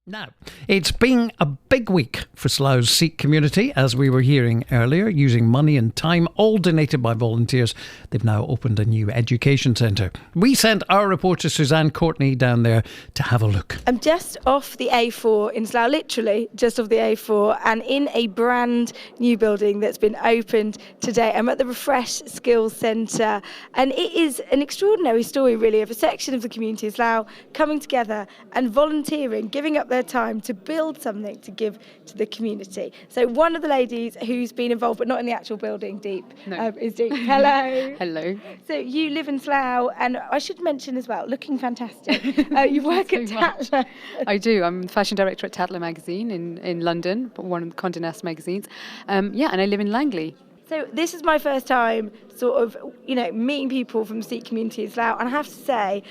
Now, it's been a big week for Slough's Sikh community, as we were hearing earlier, using money and time, all donated by volunteers. They've now opened a new education centre. We sent our reporter Suzanne Courtney down there to have a look. I'm just off the A4 in Slough, literally just off the A4, and in a brand new building that's been opened today. I'm at the Refresh Skills Centre, and it is an extraordinary story, really, of a section of the community of Slough coming together and volunteering, giving up their time to build something to give to the community. So one of the ladies who's been involved, but not in the actual building, Deep, is Deep. Hello. Hello. So you live in Slough, and I should mention as well, looking fantastic. You work at Tatler. I do. I'm fashion director at Tatler magazine in London, one of the Condé Nast magazines. And I live in Langley. So this is my first time sort of, meeting people from the Sikh community in Slough, and I have to say,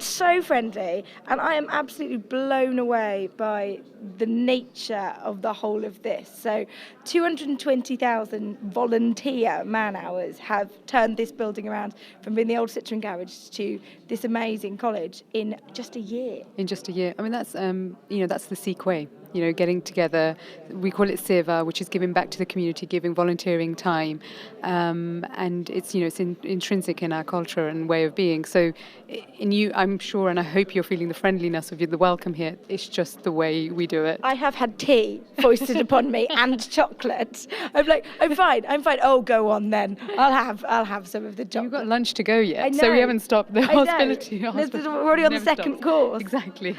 so friendly, and I am absolutely blown away by the nature of the whole of this. So 220,000 volunteer man hours have turned this building around from being the old Citroen garage to this amazing college in just a year. I mean, that's that's the Sikh way. Getting together, we call it seva, which is giving back to the community, giving volunteering time, and it's it's intrinsic in our culture and way of being. So, I'm sure, and I hope you're feeling the friendliness of the welcome here. It's just the way we do it. I have had tea foisted upon me and chocolate. I'm like, I'm fine. Oh, go on then. I'll have some of the chocolate. You've got lunch to go yet, so we haven't stopped the hospitality. We're already on the second course. Exactly.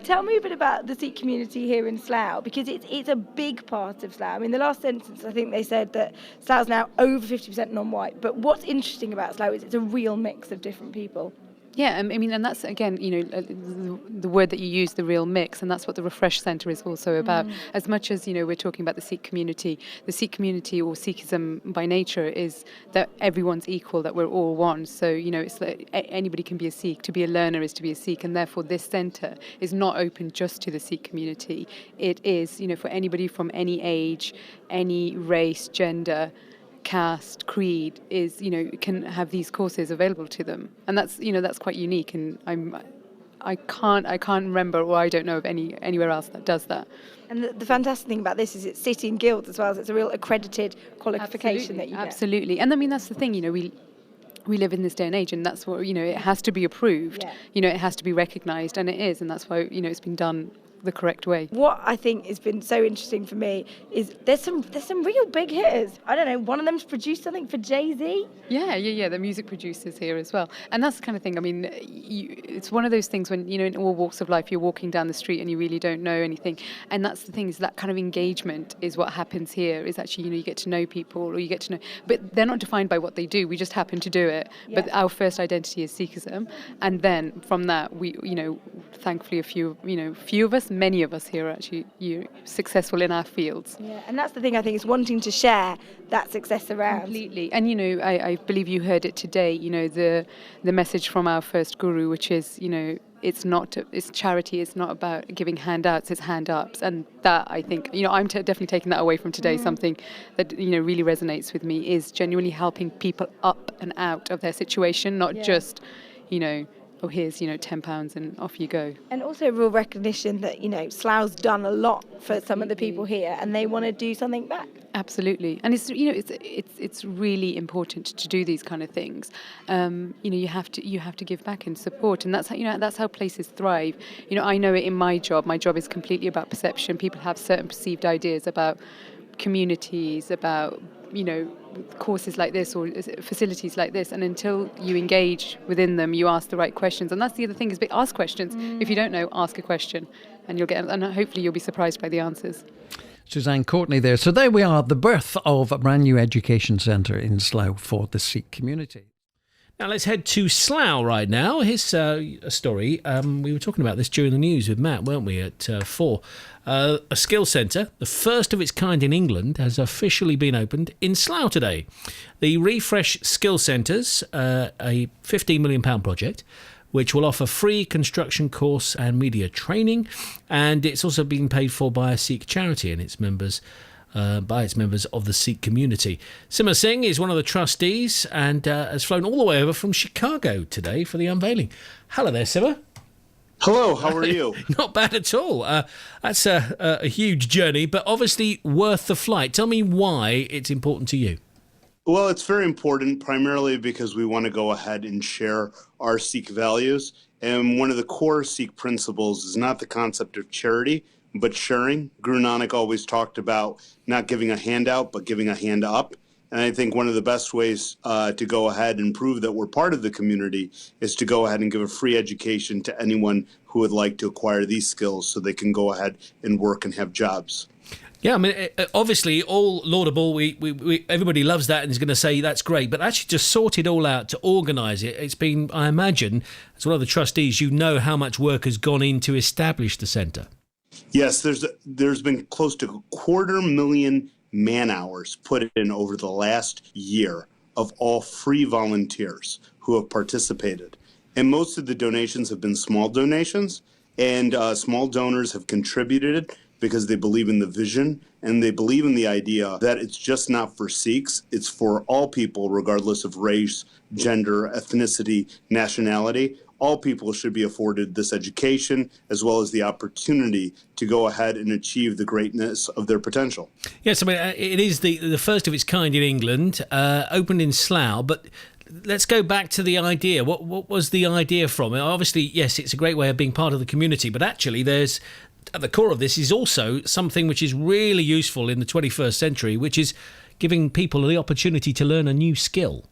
Tell me a bit about the Sikh community here in Slough, because it's a big part of Slough. I mean, the last sentence, I think they said that Slough's now over 50% non-white, but what's interesting about Slough is it's a real mix of different people. Yeah, I mean, and that's, again, the word that you use, the real mix, and that's what the Refresh Centre is also about. As much as, we're talking about the Sikh community or Sikhism by nature is that everyone's equal, that we're all one. So, it's like anybody can be a Sikh. To be a learner is to be a Sikh, and therefore this centre is not open just to the Sikh community. It is, for anybody from any age, any race, gender, caste, creed, is can have these courses available to them, and that's that's quite unique. And I can't remember, or I don't know of anywhere else that does that. And the fantastic thing about this is it's sitting guilds as well, as it's a real accredited qualification that you get. Absolutely, and I mean that's the thing. We live in this day and age, and that's what it has to be approved. Yeah. It has to be recognised, and it is, and that's why it's been done the correct way. What I think has been so interesting for me is there's some real big hitters. I don't know, one of them's produced something for Jay-Z. Yeah. The music producers here as well, and that's the kind of thing. I mean, it's one of those things when in all walks of life you're walking down the street and you really don't know anything, and that's the thing, is that kind of engagement is what happens here. Is actually you get to know people, or you get to know, but they're not defined by what they do. We just happen to do it. Yeah. But our first identity is Sikhism, and then from that we thankfully a few of us. Many of us here are actually successful in our fields. Yeah, and that's the thing, I think, is wanting to share that success around. Completely. And, I believe you heard it today, the message from our first guru, which is, it's charity, it's not about giving handouts, it's hand-ups. And that, I think, I'm definitely taking that away from today. Something that, really resonates with me is genuinely helping people up and out of their situation, not just, oh, here's, £10 and off you go. And also real recognition that, Slough's done a lot for some of the people here, and they want to do something back. Absolutely. And it's really important to do these kind of things. You have to give back and support, and that's how places thrive. I know it in my job. My job is completely about perception. People have certain perceived ideas about communities, about courses like this or facilities like this, and until you engage within them, you ask the right questions. And that's the other thing, is ask questions. If you don't know, ask a question, and hopefully you'll be surprised by the answers. Suzanne Courtney there. So there we are, the birth of a brand new education centre in Slough for the Sikh community. Now let's head to Slough right now. Here's a story. We were talking about this during the news with Matt, weren't we, at 4. A skills centre, the first of its kind in England, has officially been opened in Slough today. The Refresh Skills Centre's a £15 million project, which will offer free construction course and media training, and it's also being paid for by a Sikh charity and its members. By its members of the Sikh community. Simar Singh is one of the trustees and has flown all the way over from Chicago today for the unveiling. Hello there, Simar. Hello, how are you? Not bad at all. That's a huge journey, but obviously worth the flight. Tell me why it's important to you. Well, it's very important, primarily because we want to go ahead and share our Sikh values. And one of the core Sikh principles is not the concept of charity, but sharing. Guru Nanak always talked about not giving a handout, but giving a hand up. And I think one of the best ways to go ahead and prove that we're part of the community is to go ahead and give a free education to anyone who would like to acquire these skills so they can go ahead and work and have jobs. Yeah, I mean, obviously, all laudable. We everybody loves that and is going to say that's great. But actually, just sort it all out to organise it. It's been, I imagine, as one of the trustees, you know how much work has gone in to establish the centre. Yes, there's been close to 250,000 man-hours put in over the last year of all free volunteers who have participated. And most of the donations have been small donations, and small donors have contributed because they believe in the vision and they believe in the idea that it's just not for Sikhs, it's for all people, regardless of race, gender, ethnicity, nationality. All people should be afforded this education as well as the opportunity to go ahead and achieve the greatness of their potential. Yes, I mean, it is the first of its kind in England, opened in Slough, but let's go back to the idea. What was the idea from it? Obviously, yes, it's a great way of being part of the community, but actually there's, at the core of this is also something which is really useful in the 21st century, which is giving people the opportunity to learn a new skill.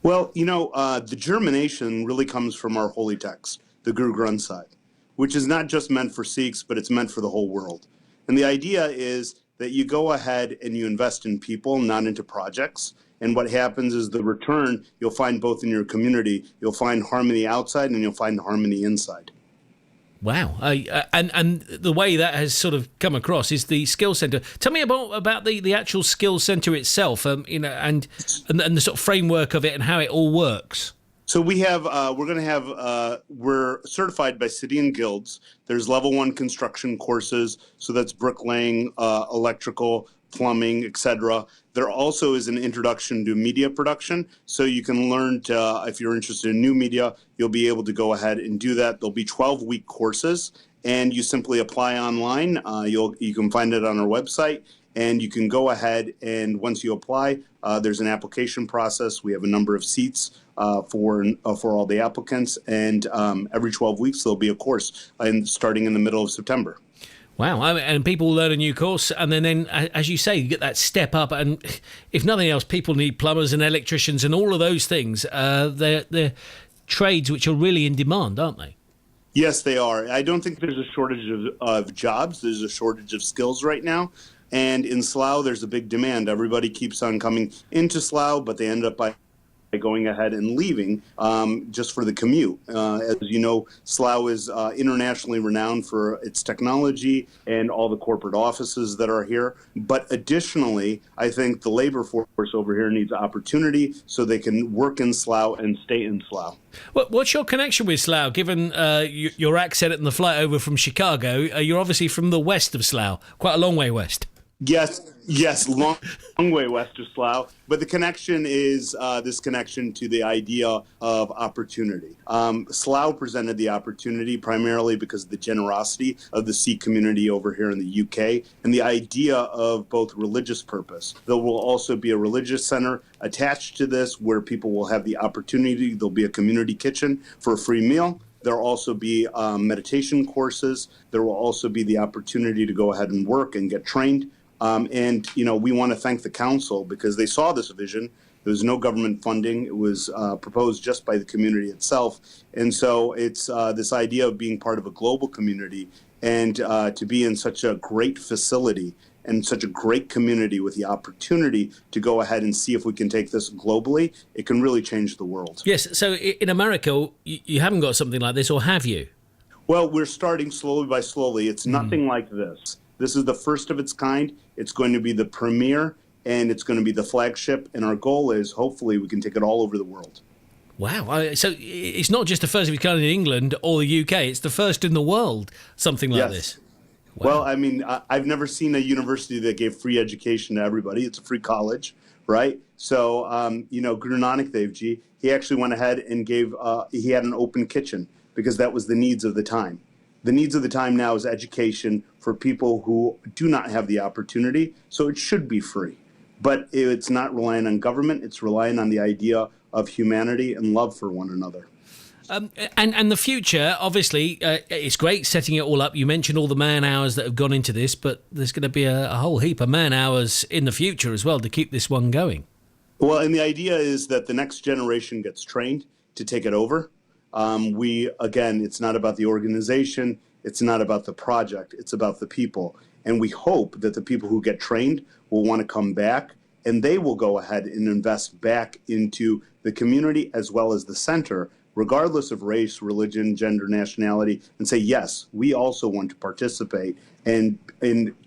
Well, the germination really comes from our holy text, the Guru Granth Sahib, which is not just meant for Sikhs, but it's meant for the whole world. And the idea is that you go ahead and you invest in people, not into projects. And what happens is the return you'll find both in your community, you'll find harmony outside and you'll find harmony inside. Wow. And the way that has sort of come across is the skills centre. Tell me about the actual skills centre itself, and the sort of framework of it and how it all works. So we have, we're certified by City and Guilds. There's level 1 construction courses. So that's bricklaying, electrical, plumbing, etc. There also is an introduction to media production. So you can learn to, if you're interested in new media, you'll be able to go ahead and do that. There'll be 12-week courses, and you simply apply online. You can find it on our website, and you can go ahead and once you apply, there's an application process. We have a number of seats for all the applicants, and every 12 weeks there'll be a course, starting in the middle of September. Wow, and people learn a new course, and then, as you say, you get that step up, and if nothing else, people need plumbers and electricians and all of those things. They're trades which are really in demand, aren't they? Yes, they are. I don't think there's a shortage of jobs. There's a shortage of skills right now. And in Slough, there's a big demand. Everybody keeps on coming into Slough, but they end up by going ahead and leaving just for the commute. As you know, Slough is internationally renowned for its technology and all the corporate offices that are here. But additionally, I think the labor force over here needs opportunity so they can work in Slough and stay in Slough. What's your connection with Slough, given your accent and the flight over from Chicago? You're obviously from the west of Slough, quite a long way west. Yes, long way west of Slough. But the connection is this connection to the idea of opportunity. Slough presented the opportunity primarily because of the generosity of the Sikh community over here in the UK and the idea of both religious purpose. There will also be a religious center attached to this where people will have the opportunity. There'll be a community kitchen for a free meal. There will also be meditation courses. There will also be the opportunity to go ahead and work and get trained. We want to thank the council because they saw this vision. There was no government funding. It was proposed just by the community itself. And so it's this idea of being part of a global community and to be in such a great facility and such a great community with the opportunity to go ahead and see if we can take this globally. It can really change the world. Yes. So in America, you haven't got something like this, or have you? Well, we're starting slowly by slowly. It's nothing like this. This is the first of its kind. It's going to be the premiere, and it's going to be the flagship. And our goal is, hopefully, we can take it all over the world. Wow. So it's not just the first of its kind in England or the UK. It's the first in the world, something like this. Wow. Well, I mean, I've never seen a university that gave free education to everybody. It's a free college, right? So, Guru Nanak Dev Ji, he actually went ahead and he had an open kitchen because that was the needs of the time. The needs of the time now is education for people who do not have the opportunity, so it should be free. But it's not relying on government, it's relying on the idea of humanity and love for one another. And the future, obviously, it's great setting it all up. You mentioned all the man hours that have gone into this, but there's going to be a whole heap of man hours in the future as well to keep this one going. Well, and the idea is that the next generation gets trained to take it over. It's not about the organization, it's not about the project, it's about the people. And we hope that the people who get trained will want to come back, and they will go ahead and invest back into the community as well as the center, regardless of race, religion, gender, nationality, and say, yes, we also want to participate and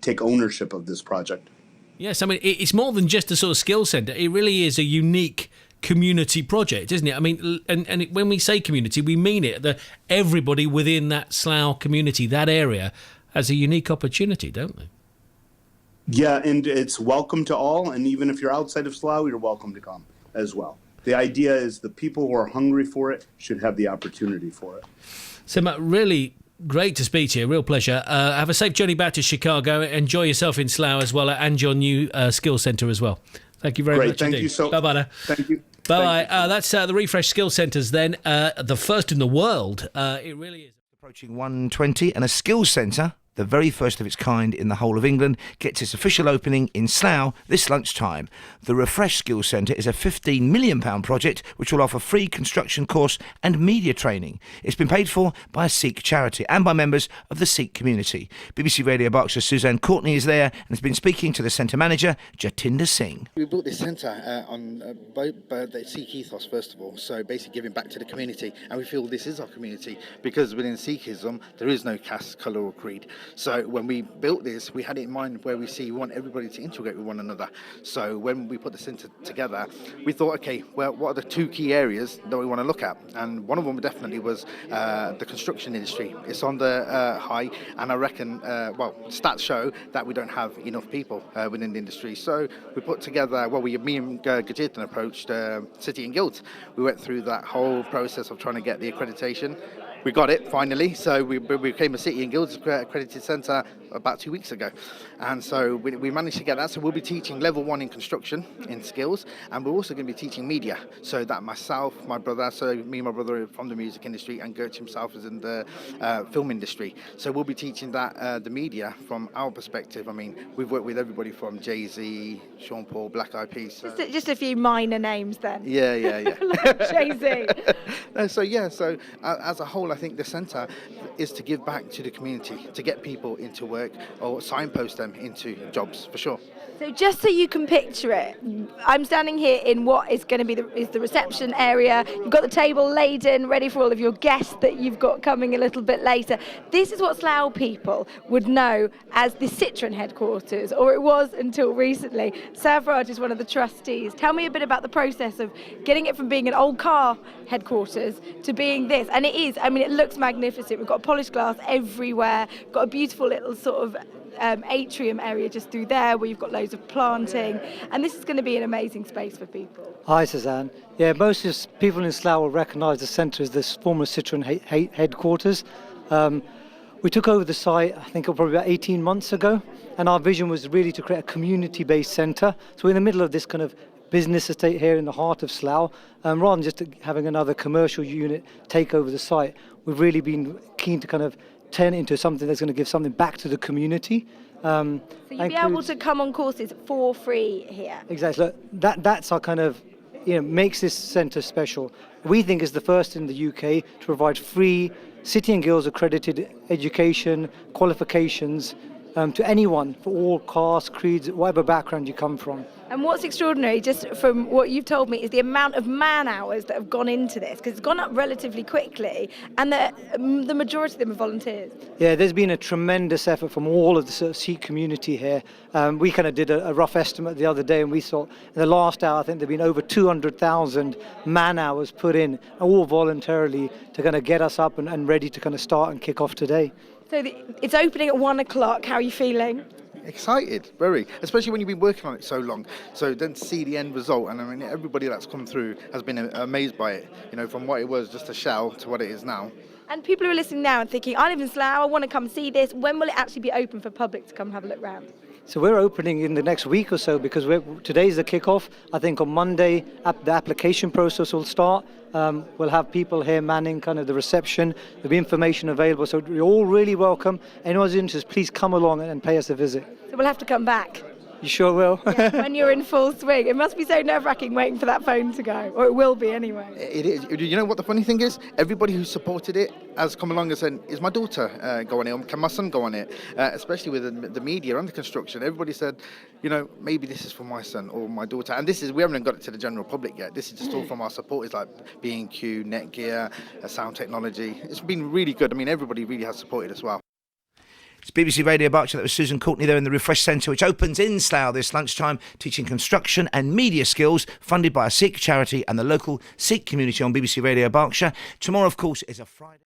take ownership of this project. Yes, I mean, it's more than just a sort of skill centre. It really is a unique community project, isn't it? I mean, and when we say community, we mean it. That everybody within that Slough community, that area, has a unique opportunity, don't they? Yeah, and it's welcome to all, and even if you're outside of Slough, you're welcome to come as well. The idea is the people who are hungry for it should have the opportunity for it. So, Matt, really great to speak to you. Real pleasure. Have a safe journey back to Chicago. Enjoy yourself in Slough as well, and your new skill centre as well. Thank you very much. Thank you so much. Bye-bye now. Thank you. Bye-bye. That's the Refresh Skill Centres then. The first in the world. It really is. Approaching 1:20, and a skills centre, the very first of its kind in the whole of England, gets its official opening in Slough this lunchtime. The Refresh Skills Centre is a £15 million project which will offer free construction course and media training. It's been paid for by a Sikh charity and by members of the Sikh community. BBC Radio Berkshire Suzanne Courtney is there and has been speaking to the centre manager, Jatinder Singh. We built this centre on the Sikh ethos, first of all, so basically giving back to the community, and we feel this is our community because within Sikhism there is no caste, colour or creed. So when we built this, we had it in mind where we want everybody to integrate with one another. So when we put the centre together, we thought, okay, well, what are the two key areas that we want to look at? And one of them definitely was the construction industry. It's on the high, and I reckon, stats show that we don't have enough people within the industry. So we put together, me and Gajetan approached City and Guilds. We went through that whole process of trying to get the accreditation. We got it finally, so we became a City and Guilds accredited centre about 2 weeks ago, and so we managed to get that. So we'll be teaching level 1 in construction in skills, and we're also going to be teaching media. So that myself, my brother, so me and my brother are from the music industry, and Gertch himself is in the film industry. So we'll be teaching that the media from our perspective. I mean, we've worked with everybody from Jay-Z, Sean Paul, Black Eyed Peas. So. Just a few minor names then. Yeah. Like Jay-Z. So as a whole, I think the centre is to give back to the community, to get people into work or signpost them into jobs, for sure. So just so you can picture it, I'm standing here in what is going to be the reception area. You've got the table laden, ready for all of your guests that you've got coming a little bit later. This is what Slough people would know as the Citroen headquarters, or it was until recently. Savraj is one of the trustees. Tell me a bit about the process of getting it from being an old car headquarters to being this. And it is, I mean, it looks magnificent. We've got polished glass everywhere, got a beautiful little sort of atrium area just through there where you've got loads of planting, and this is going to be an amazing space for people. Hi Suzanne. Yeah, most people in Slough will recognise the centre as this former Citroen headquarters. We took over the site, I think probably about 18 months ago, and our vision was really to create a community-based centre. So we're in the middle of this kind of business estate here in the heart of Slough. Rather than just having another commercial unit take over the site, we've really been keen to kind of turn it into something that's going to give something back to the community. So you'll be able to come on courses for free here. Exactly. Look, that's our kind of, makes this centre special. We think it's the first in the UK to provide free City and Guilds accredited education, qualifications to anyone for all castes, creeds, whatever background you come from. And what's extraordinary, just from what you've told me, is the amount of man hours that have gone into this, because it's gone up relatively quickly, and the majority of them are volunteers. Yeah, there's been a tremendous effort from all of the sort of Sikh community here. We kind of did a rough estimate the other day, and we saw in the last hour, I think there have been over 200,000 man hours put in, all voluntarily, to kind of get us up and ready to kind of start and kick off today. So it's opening at 1 o'clock. How are you feeling? Excited, very, especially when you've been working on it so long. So then to see the end result, and I mean, everybody that's come through has been amazed by it. From what it was just a shell to what it is now. And people who are listening now and thinking, I live in Slough, I want to come see this. When will it actually be open for public to come have a look round? So we're opening in the next week or so because today's the kickoff. I think on Monday the application process will start. We'll have people here manning kind of the reception. There'll be information available. So you're all really welcome. Anyone's interested, please come along and pay us a visit. So we'll have to come back. You sure will. Yeah, when you're in full swing. It must be so nerve-wracking waiting for that phone to go. Or it will be anyway. It is. You know what the funny thing is? Everybody who supported it has come along and said, is my daughter go on it? Can my son go on it? Especially with the media and the construction. Everybody said, maybe this is for my son or my daughter. And we haven't got it to the general public yet. This is just all from our supporters like B&Q, Netgear, Sound Technology. It's been really good. I mean, everybody really has supported as well. It's BBC Radio Berkshire. That was Susan Courtney there in the Refresh Centre, which opens in Slough this lunchtime, teaching construction and media skills, funded by a Sikh charity and the local Sikh community on BBC Radio Berkshire. Tomorrow, of course, is a Friday.